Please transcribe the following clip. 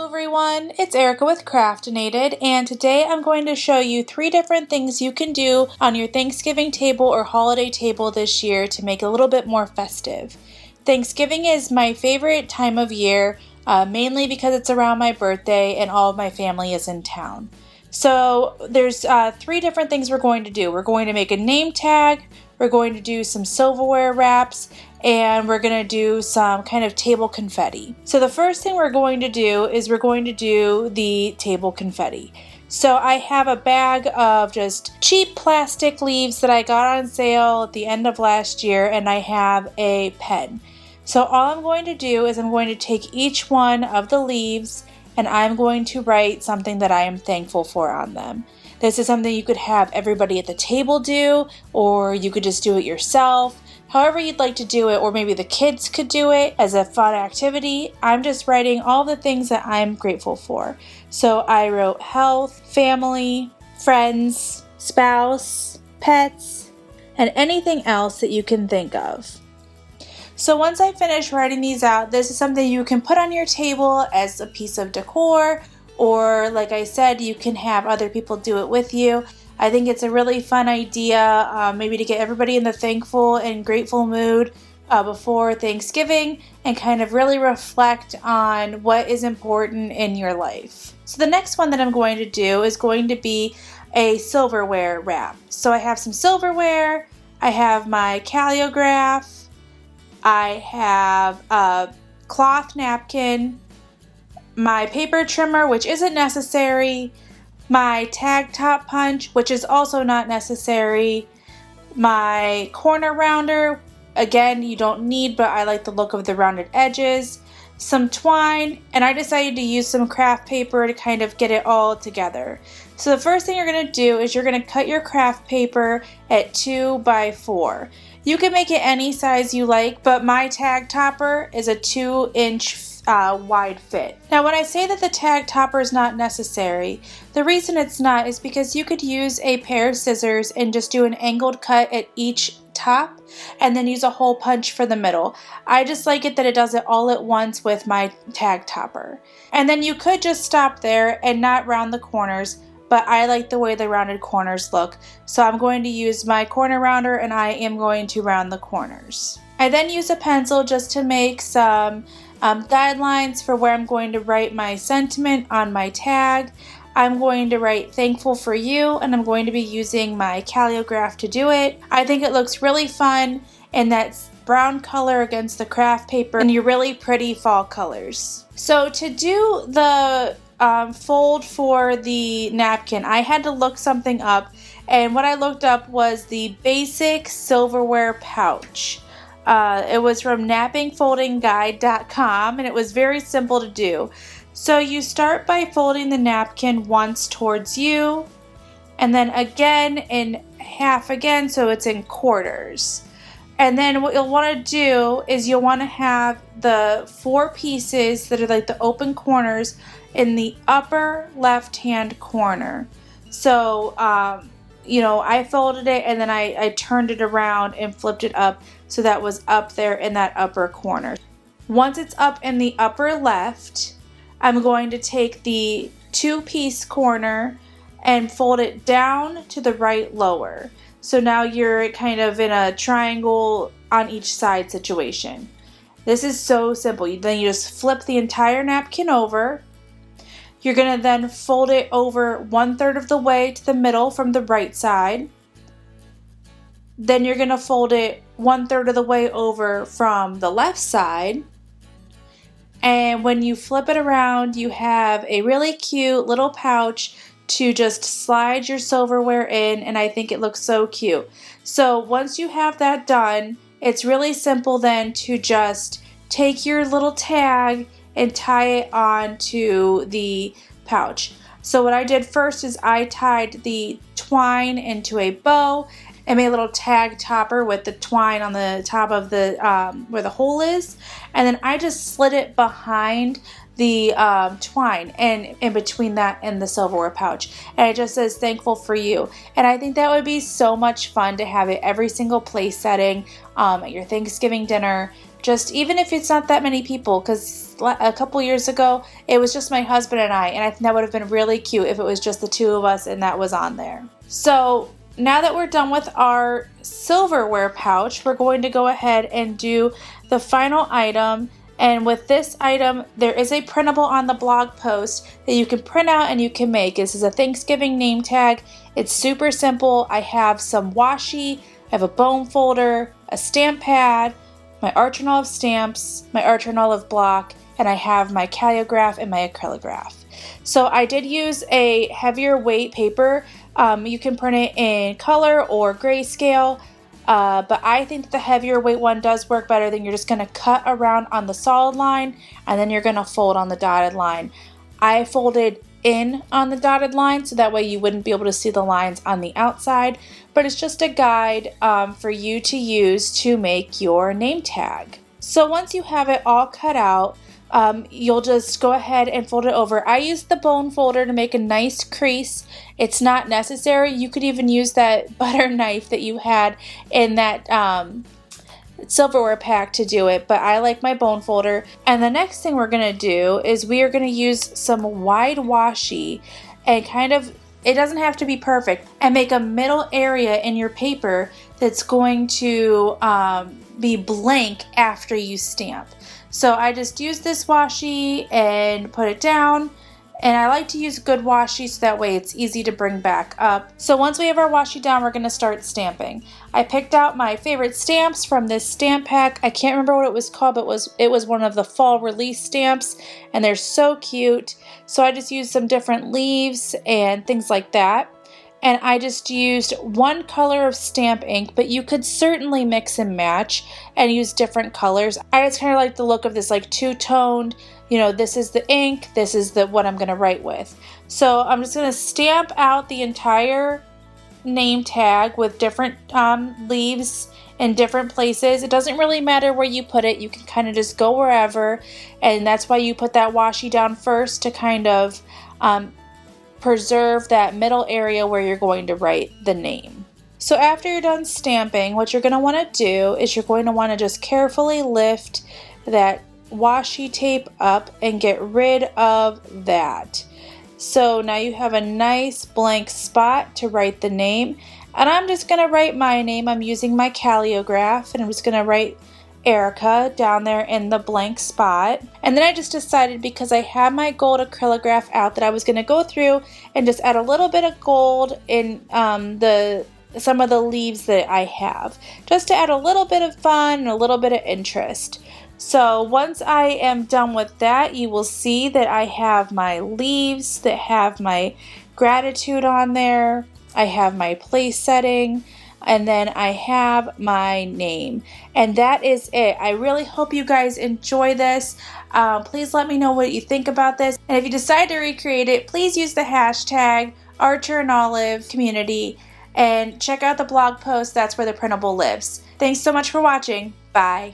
everyone, it's Erica with Craftinated, and today I'm going to show you 3 different things you can do on your Thanksgiving table or holiday table this year to make it a little bit more festive. Thanksgiving is my favorite time of year, mainly because it's around my birthday and all of my family is in town. So there's 3 different things we're going to do. We're going to make a name tag, we're going to do some silverware wraps, and we're going to do some kind of table confetti. So the first thing we're going to do is we're going to do the table confetti. So I have a bag of just cheap plastic leaves that I got on sale at the end of last year, and I have a pen. So all I'm going to do is I'm going to take each one of the leaves and I'm going to write something that I am thankful for on them. This is something you could have everybody at the table do, or you could just do it yourself. However you'd like to do it, or maybe the kids could do it as a fun activity. I'm just writing all the things that I'm grateful for. So I wrote health, family, friends, spouse, pets, and anything else that you can think of. So once I finish writing these out, this is something you can put on your table as a piece of decor, or like I said, you can have other people do it with you. I think it's a really fun idea, maybe to get everybody in the thankful and grateful mood before Thanksgiving and kind of really reflect on what is important in your life. So the next one that I'm going to do is going to be a silverware wrap. So I have some silverware, I have my calligraph, I have a cloth napkin, my paper trimmer, which isn't necessary, my tag top punch, which is also not necessary, my corner rounder, again you don't need, but I like the look of the rounded edges, some twine, and I decided to use some craft paper to kind of get it all together. So the first thing you're going to do is you're going to cut your craft paper at 2 by 4. You can make it any size you like, but my tag topper is a 2-inch wide fit. Now when I say that the tag topper is not necessary, the reason it's not is because you could use a pair of scissors and just do an angled cut at each top and then use a hole punch for the middle. I just like it that it does it all at once with my tag topper. And then you could just stop there and not round the corners, but I like the way the rounded corners look. So I'm going to use my corner rounder and I am going to round the corners. I then use a pencil just to make some guidelines for where I'm going to write my sentiment on my tag. I'm going to write thankful for you, and I'm going to be using my calligraph to do it. I think it looks really fun in that brown color against the craft paper and your really pretty fall colors. So to do the fold for the napkin, I had to look something up, and what I looked up was the basic silverware pouch. It was from nappingfoldingguide.com, and it was very simple to do. So you start by folding the napkin once towards you, and then again in half again, so it's in quarters. And then what you'll want to do is you'll want to have the 4 pieces that are like the open corners in the upper left hand corner. So I folded it and then I turned it around and flipped it up so that was up there in that upper corner. Once it's up in the upper left, I'm going to take the 2-piece corner and fold it down to the right lower. So now you're kind of in a triangle on each side situation. This is so simple. Then you just flip the entire napkin over. You're going to then fold it over 1/3 of the way to the middle from the right side. Then you're going to fold it 1/3 of the way over from the left side. And when you flip it around, you have a really cute little pouch to just slide your silverware in, and I think it looks so cute. So once you have that done, it's really simple then to just take your little tag and tie it onto the pouch. So what I did first is I tied the twine into a bow and made a little tag topper with the twine on the top of the where the hole is, and then I just slid it behind the twine and in between that and the silverware pouch, and it just says thankful for you. And I think that would be so much fun to have it every single place setting, at your Thanksgiving dinner. just even if it's not that many people, because a couple years ago it was just my husband and I think that would have been really cute if it was just the two of us and that was on there. So now that we're done with our silverware pouch, we're going to go ahead and do the final item. And with this item, there is a printable on the blog post that you can print out and you can make. This is a Thanksgiving name tag. It's super simple. I have some washi, I have a bone folder, a stamp pad, my Arch and Olive stamps, my Arch and Olive block, and I have my calligraph and my acrylograph. So I did use a heavier weight paper. You can print it in color or grayscale. But I think that the heavier weight one does work better. Then you're just going to cut around on the solid line and then you're going to fold on the dotted line. I folded in on the dotted line so that way you wouldn't be able to see the lines on the outside, but it's just a guide for you to use to make your name tag. So once you have it all cut out, you'll just go ahead and fold it over. I used the bone folder to make a nice crease. It's not necessary. You could even use that butter knife that you had in that silverware pack to do it, but I like my bone folder. And the next thing we're going to do is we are going to use some wide washi and it doesn't have to be perfect, and make a middle area in your paper that's going to be blank after you stamp. So I just use this washi and put it down, and I like to use good washi so that way it's easy to bring back up. So once we have our washi down, we're going to start stamping. I picked out my favorite stamps from this stamp pack. I can't remember what it was called, but it was one of the fall release stamps, and they're so cute. So I just used some different leaves and things like that. And I just used one color of stamp ink, but you could certainly mix and match and use different colors. I just kind of like the look of this like two-toned, this is the ink, this is what I'm going to write with. So I'm just going to stamp out the entire name tag with different leaves in different places. It doesn't really matter where you put it. You can kind of just go wherever, and that's why you put that washi down first to kind of preserve that middle area where you're going to write the name. So after you're done stamping, what you're going to want to do is you're going to want to just carefully lift that washi tape up and get rid of that. So now you have a nice blank spot to write the name, and I'm just going to write my name. I'm using my calligraph, and I'm just going to write Ericka down there in the blank spot. And then I just decided, because I had my gold acrylograph out, that I was going to go through and just add a little bit of gold in some of the leaves that I have, just to add a little bit of fun and a little bit of interest. So once I am done with that, you will see that I have my leaves that have my gratitude on there. I have my place setting, and then I have my name, and that is it. I really hope you guys enjoy this. Please let me know what you think about this, and if you decide to recreate it, please use the hashtag #ArcherandOlive_community and check out the blog post. That's where the printable lives. Thanks so much for watching. Bye.